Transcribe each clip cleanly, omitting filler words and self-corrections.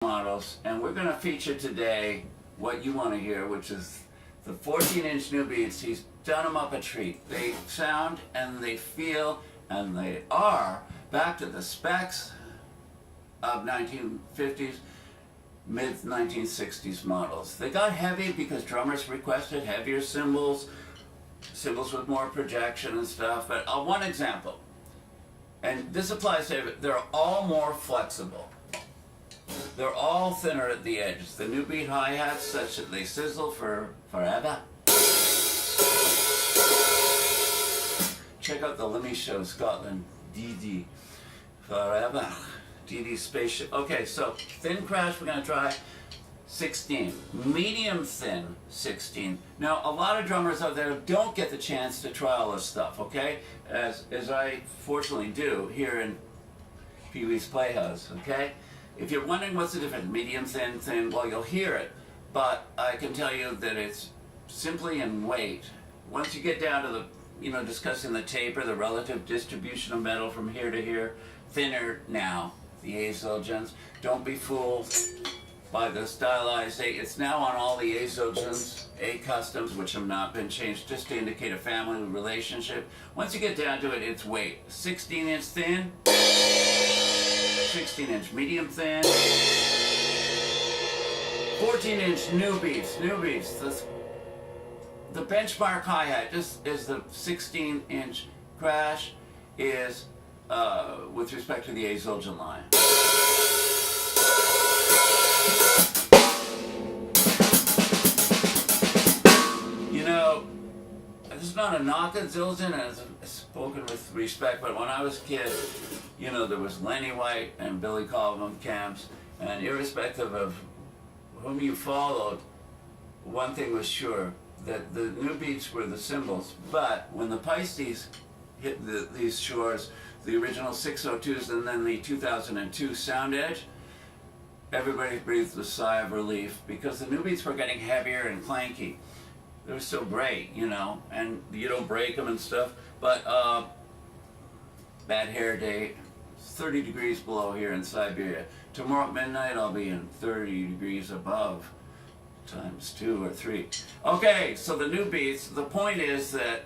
models, and we're going to feature today what you want to hear, which is the 14-inch new beats. He's done them up a treat. They sound and they feel and they are back to the specs of 1950s, mid-1960s models. They got heavy because drummers requested heavier cymbals, cymbals with more projection and stuff. But one example, and this applies to everything, they're all more flexible. They're all thinner at the edges. The new beat hi-hats, such that they sizzle for forever. Check out the Lemmy Show, Scotland, DD, forever, DD spaceship. Okay, so thin crash, we're gonna try 16, medium thin 16. Now, a lot of drummers out there don't get the chance to try all this stuff, okay? As I fortunately do here in Pee Wee's Playhouse, okay? If you're wondering what's the difference, medium, thin, well, you'll hear it, but I can tell you that it's simply in weight. Once you get down to the, discussing the taper, the relative distribution of metal from here to here, thinner now, the A Zildjians. Don't be fooled by the stylized A. It's now on all the A Zildjians, A customs, which have not been changed, just to indicate a family relationship. Once you get down to it, it's weight. 16-inch thin, 16-inch medium thin, 14-inch new beats. The benchmark hi-hat just is the 16-inch crash is with respect to the A Zildjian line. This is not a knock at Zildjian, and it's spoken with respect, but when I was a kid, there was Lenny White and Billy Cobham camps, and irrespective of whom you followed, one thing was sure, that the new beats were the cymbals, but when the Pisces hit these shores, the original 602s and then the 2002 Sound Edge, everybody breathed a sigh of relief because the new beats were getting heavier and clanky. They were still great, and you don't break them and stuff, but bad hair day, 30 degrees below here in Siberia. Tomorrow at midnight I'll be in 30 degrees above, times 2 or 3. Okay, so the new beats, the point is that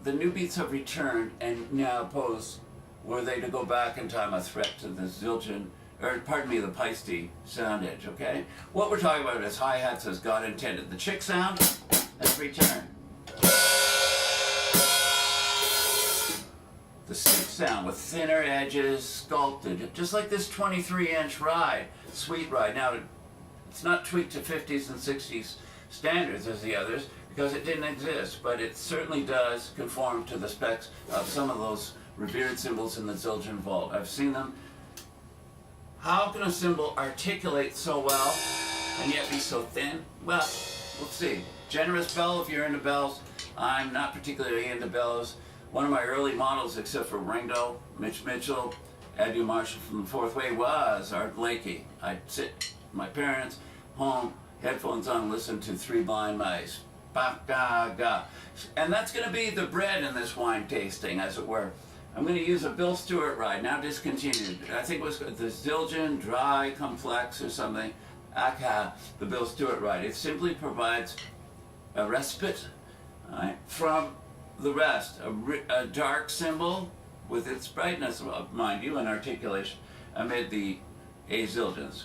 the new beats have returned and now pose, were they to go back in time, a threat to the Zildjian, or pardon me, the Pisces Sound Edge, okay? What we're talking about is hi-hats as God intended. The chick sound has returned. The stick sound with thinner edges, sculpted, just like this 23-inch ride, sweet ride. Now, it's not tweaked to 50s and 60s standards as the others because it didn't exist, but it certainly does conform to the specs of some of those revered cymbals in the Zildjian vault. I've seen them. How can a cymbal articulate so well and yet be so thin? Well, we'll see. Generous bell if you're into bells. I'm not particularly into bells. One of my early models, except for Ringo, Mitch Mitchell, Eddie Marshall from the Fourth Way, was Art Blakey. I'd sit with my parents, home, headphones on, listen to Three Blind Mice. Ba, ga, ga. And that's going to be the bread in this wine tasting, as it were. I'm going to use a Bill Stewart ride, now discontinued. I think it was the Zildjian Dry Complex or something. Aka, the Bill Stewart ride. It simply provides a respite from the rest. A dark cymbal with its brightness, mind you, and articulation amid the A Zildjians.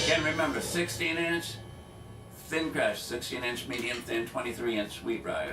Again, remember, 16-inch thin crash, 16-inch medium thin, 23-inch sweet ride.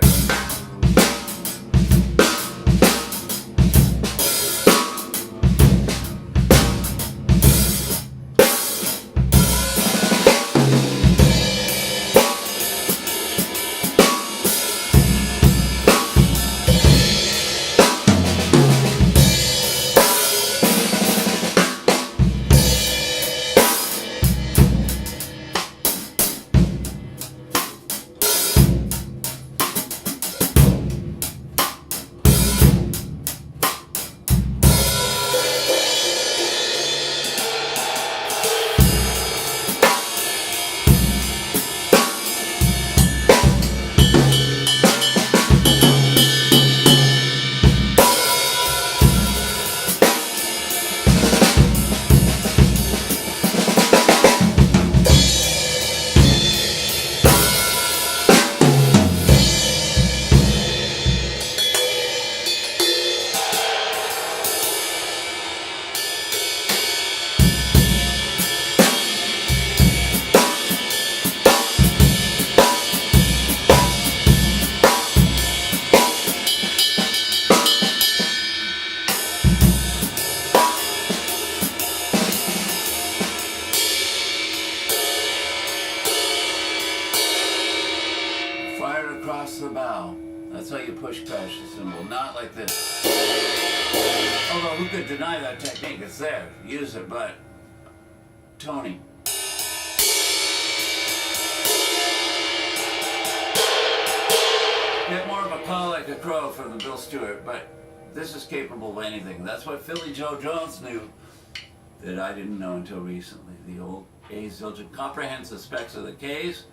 bow. That's how you push crash the cymbal, not like this. Although who could deny that technique? It's there. Use it, but toning. Get more of a call like a crow from the Bill Stewart, but this is capable of anything. That's what Philly Joe Jones knew that I didn't know until recently. The old A Zildjian comprehends the specs of the Ks,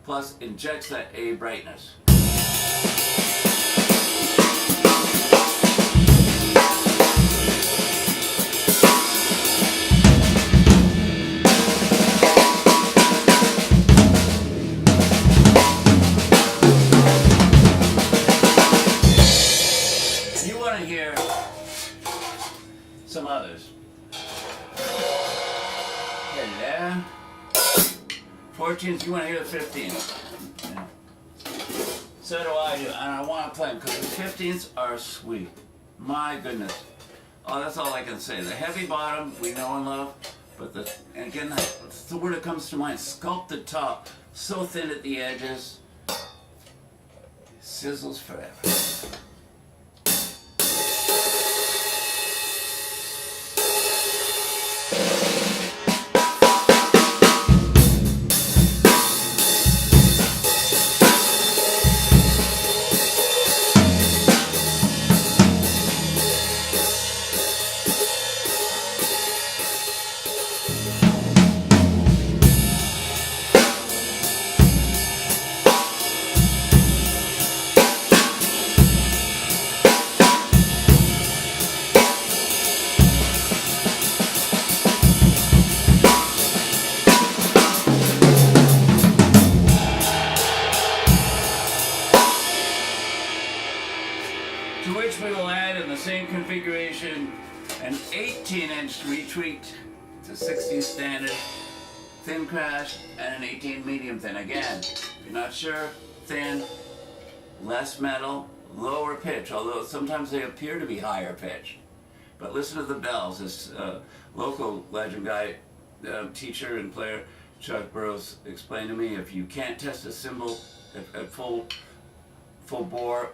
plus injects that A brightness. You want to hear some others. Hello. 14th, you want to hear the 15th. Yeah. So do I do, and I want to play them because the 15ths are sweet. My goodness. Oh, that's all I can say. The heavy bottom, we know and love, but and again, that's the word that comes to mind. Sculpted top, so thin at the edges. Sizzles forever. To which we will add in the same configuration an 18-inch retweaked to 60s standard thin crash and an 18 medium thin. Again, if you're not sure, thin, less metal, lower pitch, although sometimes they appear to be higher pitch. But listen to the bells. This local legend guy, teacher and player, Chuck Burrows, explained to me, if you can't test a cymbal at full bore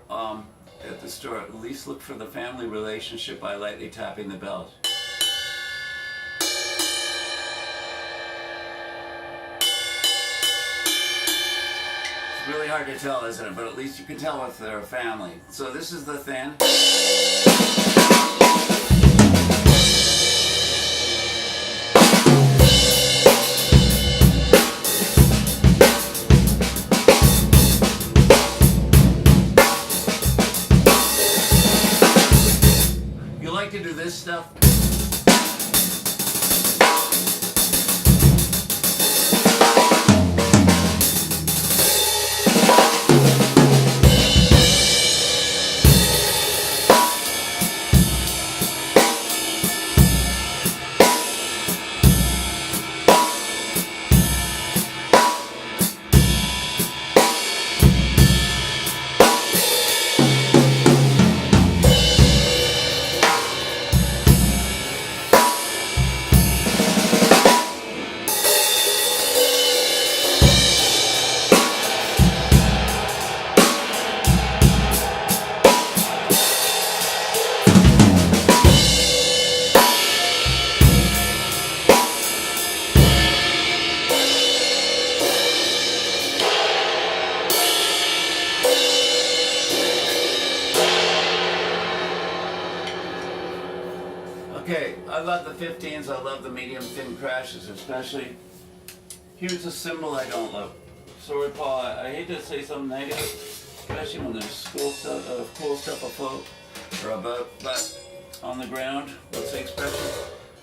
at the store, at least look for the family relationship by lightly tapping the bells. It's really hard to tell, isn't it? But at least you can tell if they're a family. So this is the thin. To do this stuff. Okay, I love the 15s, I love the medium thin crashes, especially. Here's a cymbal I don't love. Sorry, Paul, I hate to say something negative, especially when there's cool stuff afloat or about, but on the ground, what's the expression?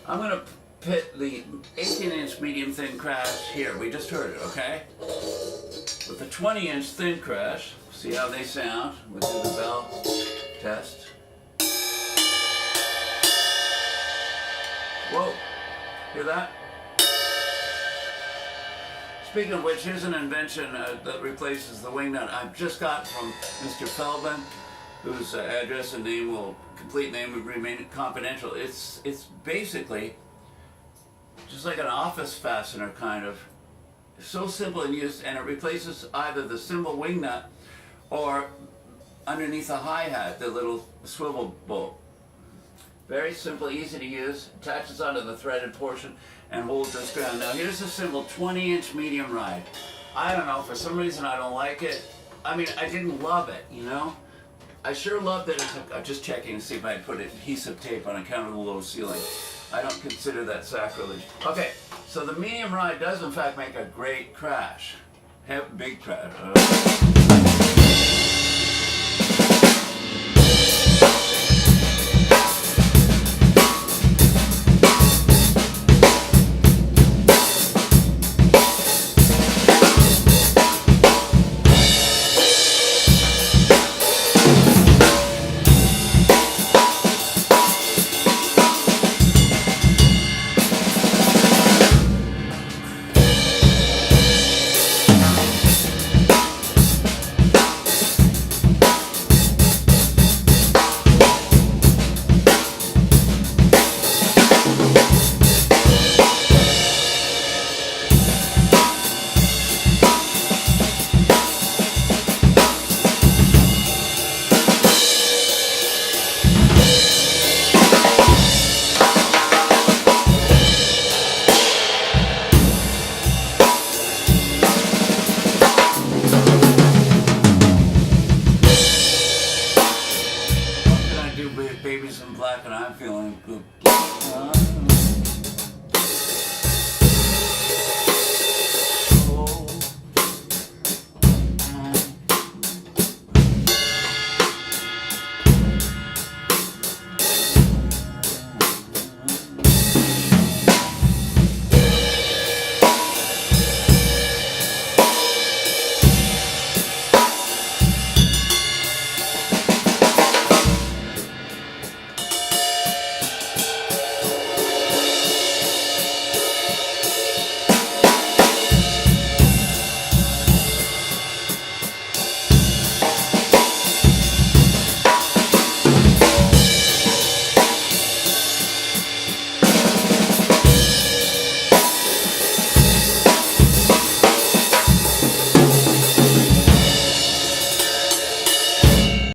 I'm going to pit the 18-inch medium thin crash here, we just heard it, okay? With the 20-inch thin crash, see how they sound? We'll do the bell test. Whoa, hear that? Speaking of which, here's an invention that replaces the wing nut I've just got from Mr. Feldman, whose address and complete name would remain confidential. It's basically just like an office fastener kind of. It's so simple in use, and it replaces either the cymbal wing nut or underneath a hi-hat, the little swivel bolt. Very simple, easy to use, attaches onto the threaded portion and holds this ground. Now here's a simple 20-inch medium ride. I don't know, for some reason I don't like it. I mean, I didn't love it, you know? I sure loved it. I'm just checking to see if I put adhesive tape on account of the low ceiling. I don't consider that sacrilege. Okay, so the medium ride does in fact make a great crash. Big crash.